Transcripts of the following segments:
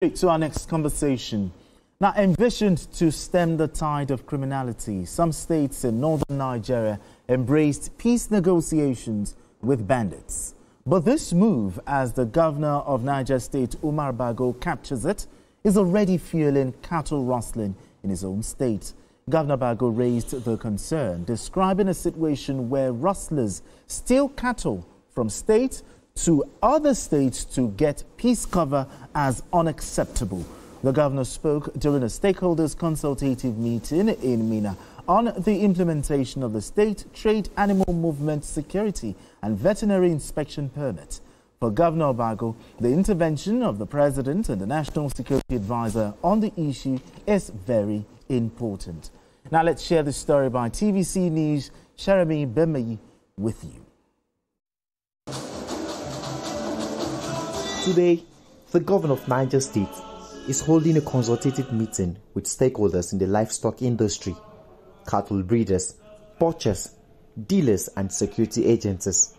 To our next conversation. Now, envisioned to stem the tide of criminality, some states in northern Nigeria embraced peace negotiations with bandits. But this move, as the governor of Niger State, Umar Bago, captures it, is already fueling cattle rustling in his own state. Governor Bago raised the concern, describing a situation where rustlers steal cattle from state to other states to get peace cover as unacceptable. The governor spoke during a stakeholders consultative meeting in Minna on the implementation of the State Trade Animal Movement Security and Veterinary Inspection Permit. For Governor Bago, the intervention of the President and the National Security Advisor on the issue is very important. Now let's share this story by TVC News' Jeremy Bemi with you. Today, the governor of Niger State is holding a consultative meeting with stakeholders in the livestock industry, cattle breeders, poachers, dealers and security agencies.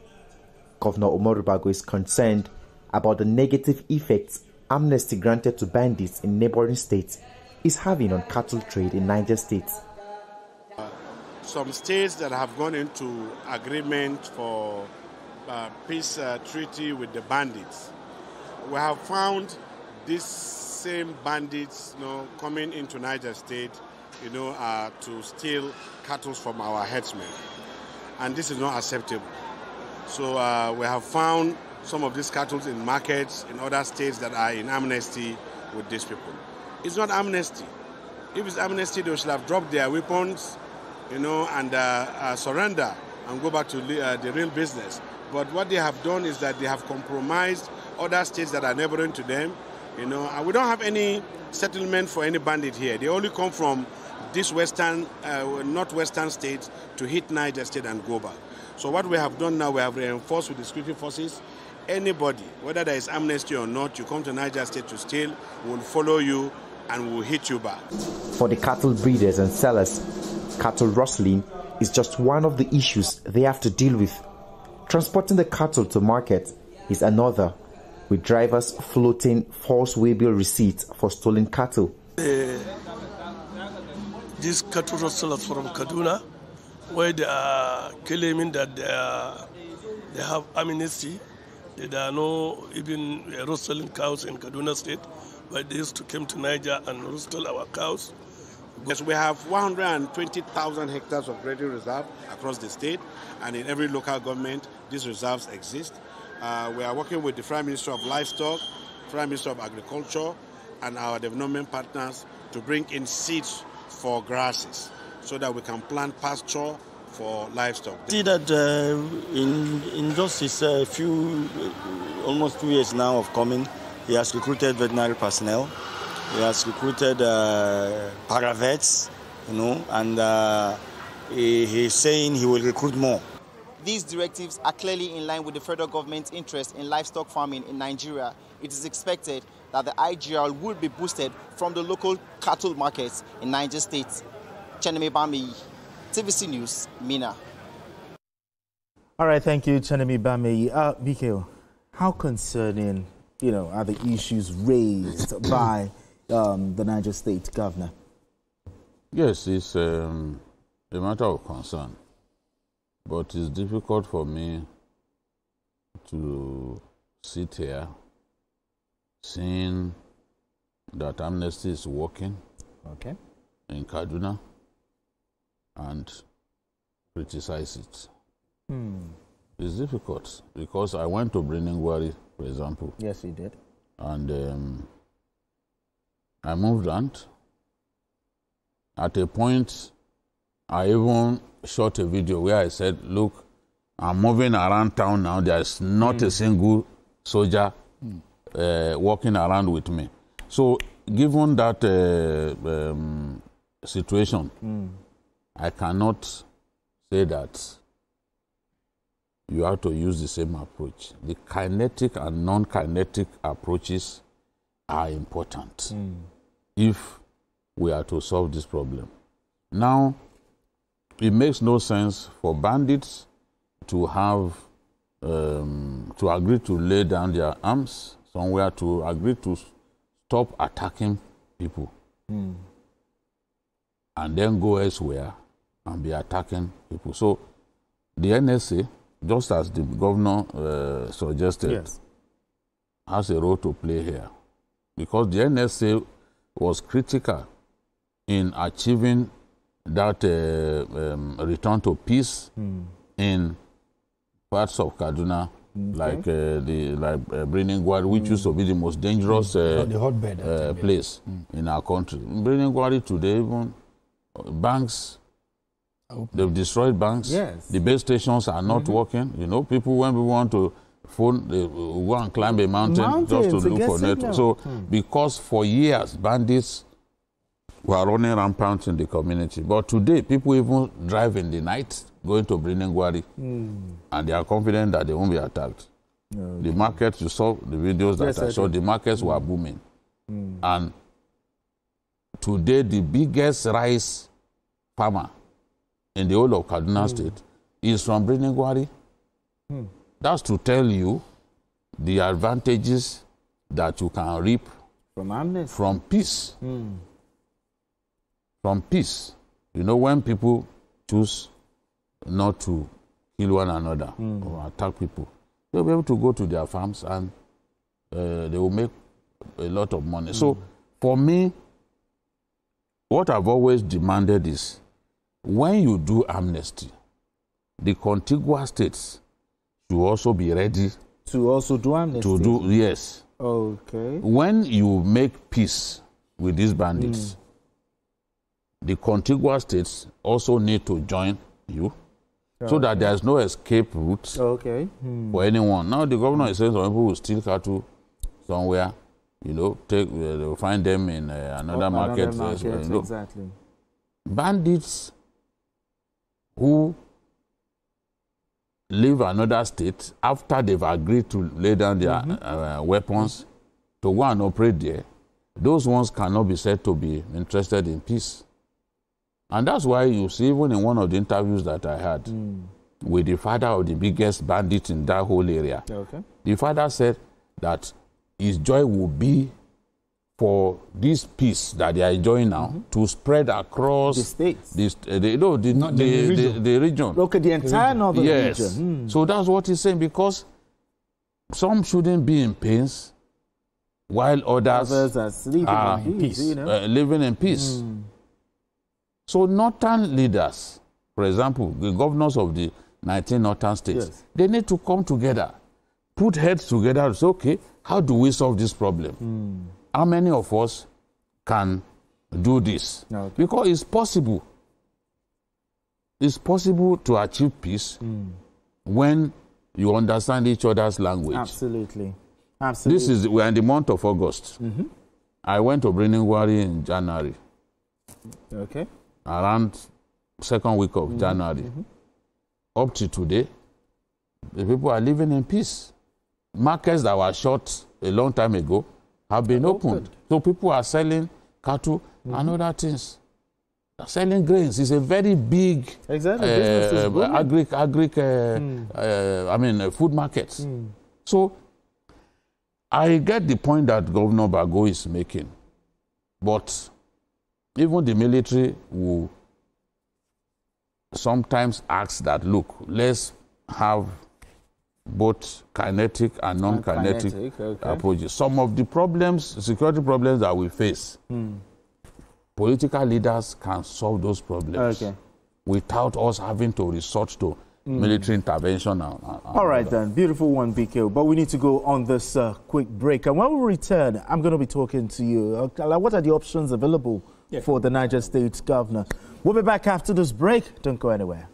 Governor Umar Bago is concerned about the negative effects amnesty granted to bandits in neighboring states is having on cattle trade in Niger State. Some states that have gone into agreement for peace treaty with the bandits, we have found these same bandits, coming into Niger State, to steal cattle from our herdsmen, and this is not acceptable. So we have found some of these cattle in markets in other states that are in amnesty with these people. It's not amnesty. If it's amnesty, they should have dropped their weapons, and surrender and go back to the real business. But what they have done is that they have compromised other states that are neighboring to them, and we don't have any settlement for any bandit here. They only come from this northwestern states to hit Niger State and go back. So what we have done now, we have reinforced with the security forces. Anybody, whether there is amnesty or not, you come to Niger State to steal, we'll follow you and we'll hit you back. For the cattle breeders and sellers, cattle rustling is just one of the issues they have to deal with. Transporting the cattle to market is another, with drivers floating false waybill receipts for stolen cattle. These cattle rustlers from Kaduna, where they are claiming that they have amnesty, there are no even rustling cows in Kaduna State, but they used to come to Niger and rustle our cows. Yes, we have 120,000 hectares of grazing reserve across the state, and in every local government, these reserves exist. We are working with the Prime Minister of Livestock, Prime Minister of Agriculture, and our development partners to bring in seeds for grasses so that we can plant pasture for livestock. See that in just his almost 2 years now of coming, he has recruited veterinary personnel. He has recruited paravets, and he's saying he will recruit more. These directives are clearly in line with the federal government's interest in livestock farming in Nigeria. It is expected that the IGR will be boosted from the local cattle markets in Niger State. Chenemi Bami, TVC News, Minna. All right, thank you, Chenemi Bami. BKO, how concerning, are the issues raised by the Niger State governor? Yes, it's a matter of concern, but it's difficult for me to sit here seeing that amnesty is working in Kaduna and criticize it. It's difficult because I went to Briningwari, for example. Yes, you did. And I moved on. At a point, I even shot a video where I said, look, I'm moving around town now. There's not a single soldier walking around with me. So given that situation, I cannot say that you have to use the same approach. The kinetic and non-kinetic approaches are important if we are to solve this problem. Now, it makes no sense for bandits to have to agree to lay down their arms somewhere, to agree to stop attacking people and then go elsewhere and be attacking people. So the NSA, just as the governor suggested, has a role to play here. Because the NSA was critical in achieving that return to peace in parts of Kaduna, like Birnin-Gwari, which used to be the most dangerous the hotbed, place in our country. In Birnin-Gwari today, even banks, they've destroyed banks. The base stations are not working. You know, people, when we want to phone, they go and climb a mountain just to look for network. So, because for years, bandits were running rampant in the community. But today, people even drive in the night, going to Birnin-Gwari, and they are confident that they won't be attacked. The markets, you saw the videos that I saw, the markets were booming. And today, the biggest rice farmer in the whole of Kaduna State is from Birnin-Gwari. That's to tell you the advantages that you can reap from Amnesty, from peace. From peace. You know, when people choose not to kill one another or attack people, they'll be able to go to their farms and they will make a lot of money. So, for me, what I've always demanded is, when you do amnesty, the contiguous states should also be ready to also do amnesty. To do, yes. Okay. When you make peace with these bandits, the contiguous states also need to join you, so that there is no escape route for anyone. Now the governor is saying some people will steal cattle somewhere, you know, they will find them in another market. Exactly. Bandits who leave another state after they've agreed to lay down their weapons to go and operate there, those ones cannot be said to be interested in peace. And that's why you see, even in one of the interviews that I had with the father of the biggest bandit in that whole area, the father said that his joy will be for this peace that they are enjoying now to spread across the states, the region. Okay, the entire northern region. So that's what he's saying, because some shouldn't be in pains while others are sleeping in peace. You know? Living in peace. So northern leaders, for example, the governors of the 19 northern states, they need to come together, put heads together and say, okay, how do we solve this problem? How many of us can do this? Because it's possible. It's possible to achieve peace when you understand each other's language. Absolutely. We're in the month of August. I went to Birnin-Gwari in January. Around second week of January. Up to today, the people are living in peace. Markets that were shut a long time ago have been opened. So people are selling cattle and other things. They're selling grains. It's a very big food markets. So I get the point that Governor Bago is making. But even the military will sometimes ask that, look, let's have both kinetic and non-kinetic approaches. Some of the problems, security problems that we face, political leaders can solve those problems without us having to resort to military intervention. All right, then. Beautiful one, BK. But we need to go on this quick break. And when we return, I'm going to be talking to you. What are the options available for the Niger State governor? We'll be back after this break. Don't go anywhere.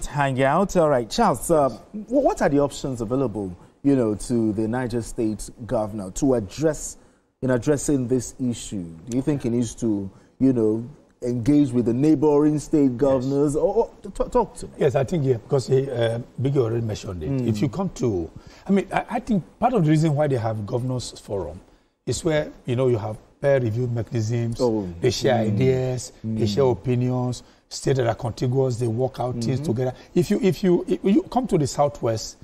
Hang out. All right, Charles, what are the options available, you know, to the Niger State governor to address, in addressing this issue? Do you think he needs to, you know, engage with the neighboring state governors? Or talk to me. Yes, I think, because Biggie already mentioned it. If you come to, I think part of the reason why they have governors forum is where, you know, you have peer-reviewed mechanisms, they share ideas, they share opinions, states that are contiguous, they work out things together. If you come to the Southwest,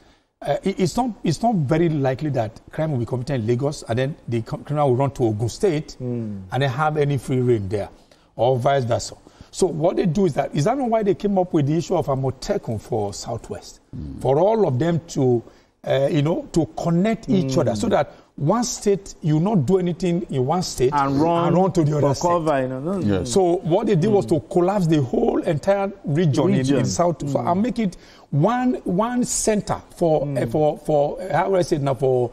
it's not very likely that crime will be committed in Lagos and then the criminal will run to Ogun State and then have any free reign there, or vice versa. So what they do is that not why they came up with the issue of Amotekun for Southwest, for all of them to, to connect each other, so that one state, you not do anything in one state and run to the other state. Yes. So what they did was to collapse the whole entire region. In South and make it one center for how would I say it now, for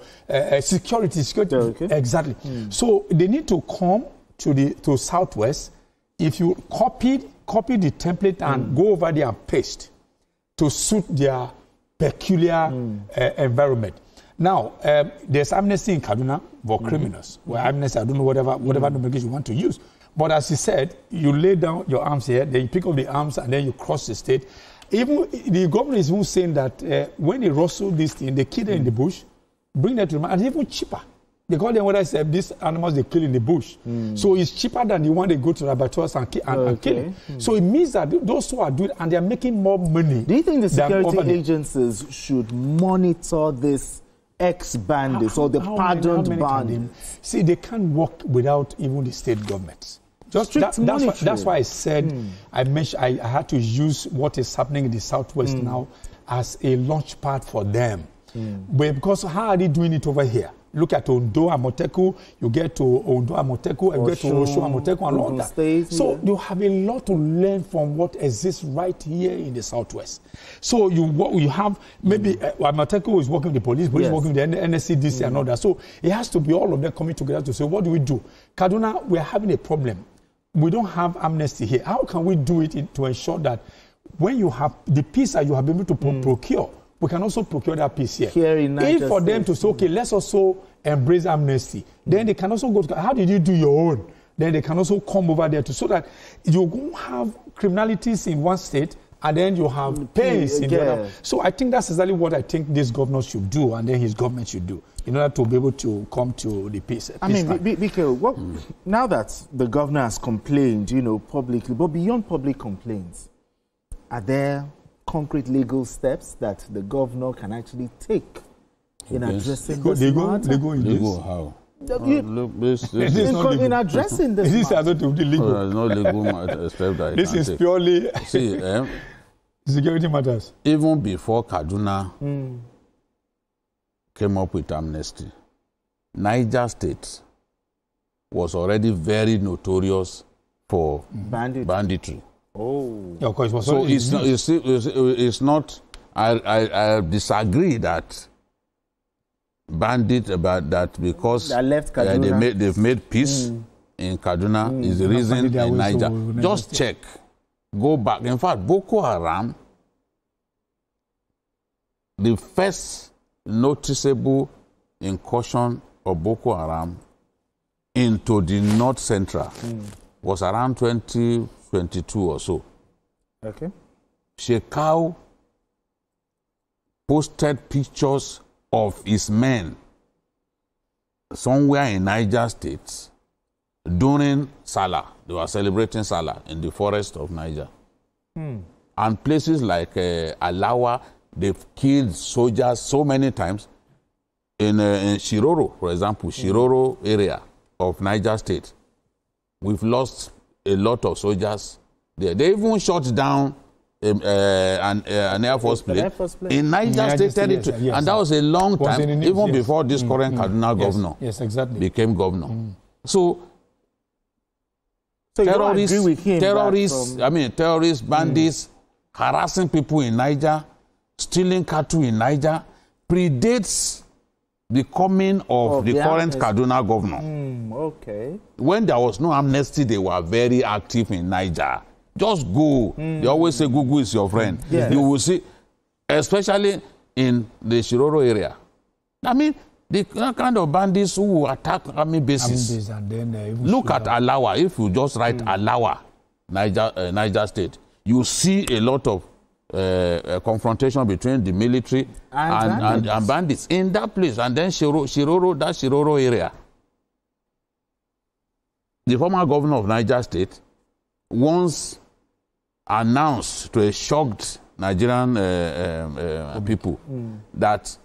security. Okay. Exactly. So they need to come to Southwest. If you copy the template and go over there and paste to suit their peculiar environment. Now, there's amnesty in Kaduna for criminals. Well, amnesty, I don't know whatever nomenclature you want to use. But as he said, you lay down your arms here, then you pick up the arms, and then you cross the state. Even the government is even saying that when they rustle this thing, they kill them in the bush, bring them to the market, and it's even cheaper. They call them what I said, these animals they kill in the bush. So it's cheaper than the one they go to the abattoirs and kill it. So it means that those who are doing it, and they're making more money. Do you think the security agencies should monitor this ex-bandits or the pardoned bandits? See, they can't work without even the state governments. That's why I said, I had to use what is happening in the Southwest now as a launch pad for them. But because how are they doing it over here? Look at Ondo, Amotekun, you get to Ondo, Amotekun, you get to Osho, Amotekun, and all that. So you have a lot to learn from what exists right here in the Southwest. So you have maybe Amotekun is working with the police is working with the NSCDC and all that. So it has to be all of them coming together to say, what do we do? Kaduna, we're having a problem. We don't have amnesty here. How can we do it to ensure that when you have the peace that you have been able to procure, we can also procure that peace here. If for them to say, okay, let's also embrace amnesty, then they can also go to, how did you do your own? Then they can also come over there so that you won't have criminalities in one state and then you have pains in the other. So I think that's exactly what I think this governor should do and then his government should do in order to be able to come to the peace. I mean, BK, now that the governor has complained, publicly, but beyond public complaints, are there concrete legal steps that the governor can actually take in addressing this matter? Legal how? In addressing this matter. This is legal. There's no legal step that this is purely see, security matters. Even before Kaduna came up with amnesty, Niger State was already very notorious for banditry. Oh, yeah, of course. So it's not. I disagree that because they've made peace in Kaduna is the reason in Niger. Just check, go back. In fact, Boko Haram, the first noticeable incursion of Boko Haram into the North Central was around 2022 or so. Okay. Shekau posted pictures of his men somewhere in Niger State during Salah. They were celebrating Salah in the forest of Niger. And places like Alawa, they've killed soldiers so many times. In Shiroro, for example, Shiroro area of Niger State, we've lost a lot of soldiers there. They even shot down an Air Force plane in Niger State territory. And that was a long time, even before this current Kaduna governor became governor. So terrorists, bandits, harassing people in Niger, stealing cattle in Niger, predates the coming of the current Kaduna governor. Okay. When there was no amnesty, they were very active in Niger. Just go. They always say Google is your friend. Yes. You will see, especially in the Shiroro area. I mean, the kind of bandits who attack army bases. And then, look at Alawa. If you just write Alawa, Niger State, you see a lot of confrontation between the military and bandits in that place. And then Shiroro area. The former governor of Niger State once announced to a shocked Nigerian people that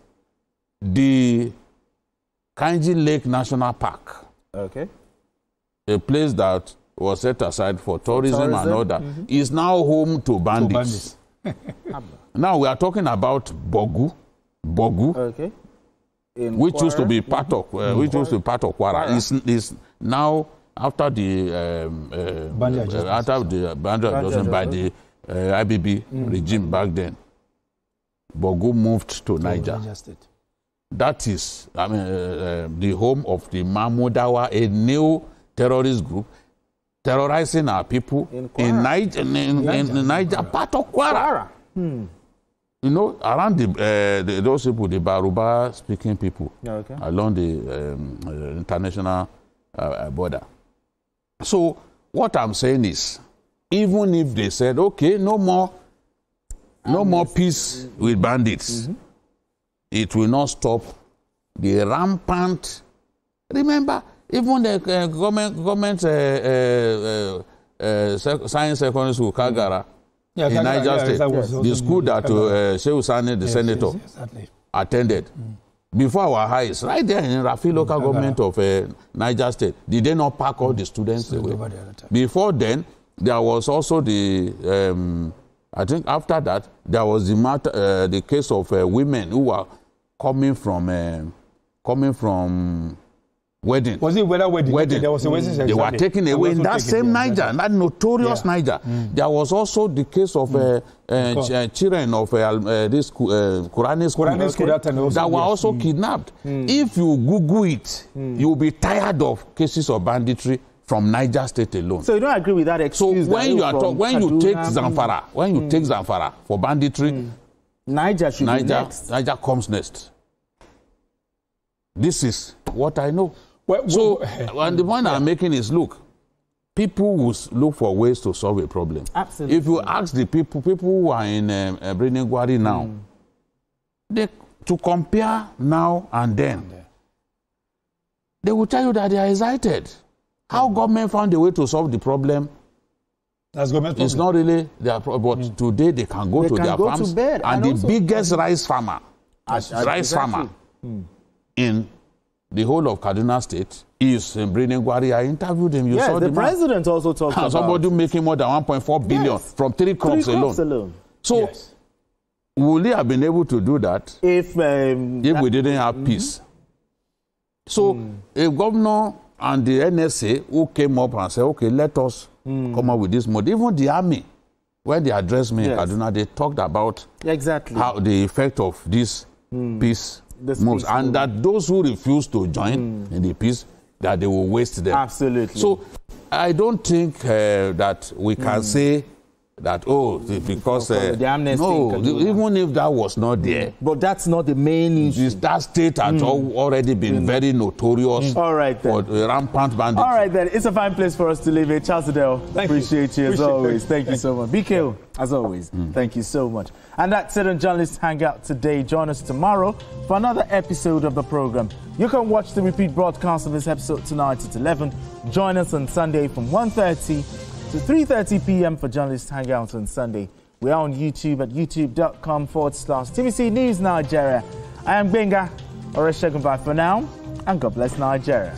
the Kainji Lake National Park, a place that was set aside for tourism and all that, is now home to bandits. Now we are talking about Bogu, which used to be part of Kwara. Is now after the boundary adjustment by the IBB regime back then. Bago moved to Niger. That is, the home of the Mahmoudawa, a new terrorist group terrorizing our people in Niger, part of Kwara. You know, around those people, the Baruba speaking people, along the international border. So what I'm saying is, even if they said, okay, no more peace with bandits, it will not stop the rampant. Remember, even the government science secondary school, Kagara, in Niger State, the school that Shehu Sani, the senator, attended. Before our highs, right there in Rafi local government of Niger State, did they not pack all the students away? Before then, there was also the, I think after that, there was the case of women who were coming from wedding. Was it wedding? There was a wedding. They were taken away in that same Niger, that notorious Niger. There was also the case of children of this Quranic school that were also kidnapped. If you Google it, you'll be tired of cases of banditry from Niger State alone. So you don't agree with that excuse? So when you take Zamfara, for banditry, Niger should be next. Niger comes next. This is what I know. And the point I'm making is, look, people will look for ways to solve a problem. Absolutely. If you ask the people who are in Breningwari now, to compare now and then, they will tell you that they are excited. How government found a way to solve the problem? That's government problem. It's not really their problem, but today they can go to their farms, and the biggest rice farmer in the whole of Kaduna State is in Breningwari. I interviewed him. You saw the president also talked about somebody making more than 1.4 billion from 3 crops alone. So would they have been able to do that if we didn't have peace? So a governor and the NSA who came up and said, okay, let us come up with this mode. Even the army, when they addressed me in Kaduna, they talked about how the effect of this peace moves, and that those who refuse to join in the peace, that they will waste them. Absolutely. So I don't think that we can say that, because the Amnesty. No, even if that was not there. But that's not the main issue. That state has already been very notorious for rampant bandits. All right, then. It's a fine place for us to live here. Charles Adele, appreciate you as always. Thank you so much. BKO, as always, thank you so much. And that's it on Journalist Hangout today. Join us tomorrow for another episode of the program. You can watch the repeat broadcast of this episode tonight at 11. Join us on Sunday from 1:30 to 3:30 p.m. for Journalist Hangout on Sunday. We are on YouTube at youtube.com/TVC News Nigeria. I am Benga Oreshegun. Bye for now, and God bless Nigeria.